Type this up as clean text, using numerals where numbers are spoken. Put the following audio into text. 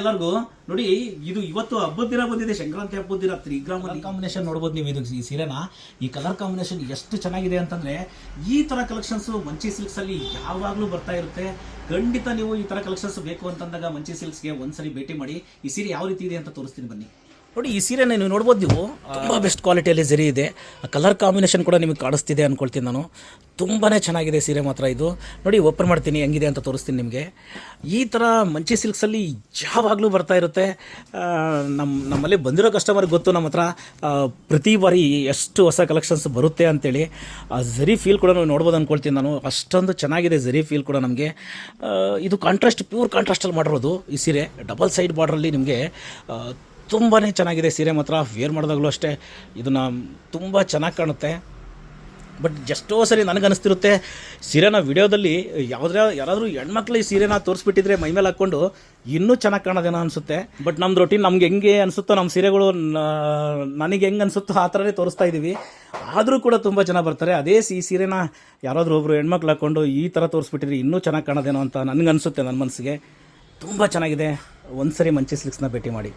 ಎಲ್ಲರಿಗೂ ನೋಡಿ, ಇದು ಇವತ್ತು ಹಬ್ಬದ ದಿನ ಬಂದಿದೆ, ಸಂಕ್ರಾಂತಿ ಹಬ್ಬದ ದಿನ. 3 ಗ್ರಾಮ್ ಕಾಂಬಿನೇಷನ್ ನೋಡ್ಬೋದು ನೀವು. ಇದು ಈ ಸೀರೆನ, ಈ ಕಲರ್ ಕಾಂಬಿನೇಷನ್ ಎಷ್ಟು ಚೆನ್ನಾಗಿದೆ ಅಂತಂದ್ರೆ, ಈ ತರ ಕಲೆಕ್ಷನ್ಸ್ ಮಂಚಿ ಸಿಲ್ಕ್ಸ್ ಅಲ್ಲಿ ಯಾವಾಗಲೂ ಬರ್ತಾ ಇರುತ್ತೆ. ಖಂಡಿತ ನೀವು ಈ ತರ ಕಲೆಕ್ಷನ್ಸ್ ಬೇಕು ಅಂತಂದಾಗ ಮಂಚಿ ಸಿಲ್ಕ್ಸ್ಗೆ ಒಂದ್ಸರಿ ಭೇಟಿ ಮಾಡಿ. ಈ ಸೀರೆ ಯಾವ ರೀತಿ ಇದೆ ಅಂತ ತೋರಿಸ್ತೀನಿ ಬನ್ನಿ. ನೋಡಿ, ಈ ಸೀರೆನ ನೀವು ನೋಡ್ಬೋದು. ನೀವು ತುಂಬ ಬೆಸ್ಟ್ ಕ್ವಾಲಿಟಿಯಲ್ಲಿ ಸರಿ ಇದೆ. ಕಲರ್ ಕಾಂಬಿನೇಷನ್ ಕೂಡ ನಿಮಗೆ ಕಾಣಿಸ್ತಿದೆ ಅಂದ್ಕೊಳ್ತೀನಿ ನಾನು. ತುಂಬಾ ಚೆನ್ನಾಗಿದೆ ಸೀರೆ ಮಾತ್ರ. ಇದು ನೋಡಿ, ಓಪನ್ ಮಾಡ್ತೀನಿ ಹೆಂಗಿದೆ ಅಂತ ತೋರಿಸ್ತೀನಿ ನಿಮಗೆ. ಈ ಥರ ಮಂಚಿ ಸಿಲ್ಕ್ಸಲ್ಲಿ ಯಾವಾಗಲೂ ಬರ್ತಾ ಇರುತ್ತೆ. ನಮ್ಮಲ್ಲಿ ಬಂದಿರೋ ಕಸ್ಟಮರ್ಗೆ ಗೊತ್ತು ನಮ್ಮ ಹತ್ರ ಪ್ರತಿ ಬಾರಿ ಎಷ್ಟು ಹೊಸ ಕಲೆಕ್ಷನ್ಸ್ ಬರುತ್ತೆ ಅಂತೇಳಿ. ಆ ಝರಿ ಫೀಲ್ ಕೂಡ ನೀವು ನೋಡ್ಬೋದು ಅಂದ್ಕೊಳ್ತೀನಿ ನಾನು. ಅಷ್ಟೊಂದು ಚೆನ್ನಾಗಿದೆ ಝರಿ ಫೀಲ್ ಕೂಡ ನಮಗೆ. ಇದು ಕಾಂಟ್ರಾಸ್ಟ್, ಪ್ಯೂರ್ ಕಾಂಟ್ರಾಸ್ಟಲ್ಲಿ ಮಾಡಿರೋದು ಈ ಸೀರೆ. ಡಬಲ್ ಸೈಡ್ ಬಾರ್ಡ್ರಲ್ಲಿ ನಿಮಗೆ ತುಂಬಾ ಚೆನ್ನಾಗಿದೆ ಸೀರೆ ಮಾತ್ರ. ವೇರ್ ಮಾಡಿದಾಗಲೂ ಅಷ್ಟೇ ಇದನ್ನು ತುಂಬ ಚೆನ್ನಾಗಿ ಕಾಣುತ್ತೆ. ಬಟ್ ಎಷ್ಟೋ ಸರಿ ನನಗನ್ನಿಸ್ತಿರುತ್ತೆ, ಸೀರೆನ ವಿಡಿಯೋದಲ್ಲಿ ಯಾರಾದರೂ ಹೆಣ್ಮಕ್ಳು ಈ ಸೀರೆನ ತೋರಿಸ್ಬಿಟ್ಟಿದ್ರೆ ಮೈಮೇಲೆ ಹಾಕ್ಕೊಂಡು ಇನ್ನೂ ಚೆನ್ನಾಗಿ ಕಾಣೋದೇನೋ ಅನಿಸುತ್ತೆ. ಬಟ್ ನಮ್ಮದು ರೊಟೀನ್ ನಮ್ಗೆ ಹೆಂಗೆ ಅನಿಸುತ್ತೋ, ನಮ್ಮ ಸೀರೆಗಳು ನನಗೆ ಹೆಂಗೆ ಅನಿಸುತ್ತೋ ಆ ಥರನೇ ತೋರಿಸ್ತಾ ಇದ್ದೀವಿ. ಆದರೂ ಕೂಡ ತುಂಬ ಜನ ಬರ್ತಾರೆ. ಅದೇ ಈ ಸೀರೆನ ಯಾರಾದರೂ ಒಬ್ಬರು ಹೆಣ್ಮಕ್ಳು ಹಾಕ್ಕೊಂಡು ಈ ಥರ ತೋರಿಸ್ಬಿಟ್ಟಿದ್ರೆ ಇನ್ನೂ ಚೆನ್ನಾಗಿ ಕಾಣೋದೇನೋ ಅಂತ ನನಗನ್ಸುತ್ತೆ. ನನ್ನ ಮನಸ್ಸಿಗೆ ತುಂಬ ಚೆನ್ನಾಗಿದೆ. ಒಂದು ಸರಿ ಮಂಚಿ ಸಿಲ್ಕ್ಸ್ನ ಭೇಟಿ ಮಾಡಿ.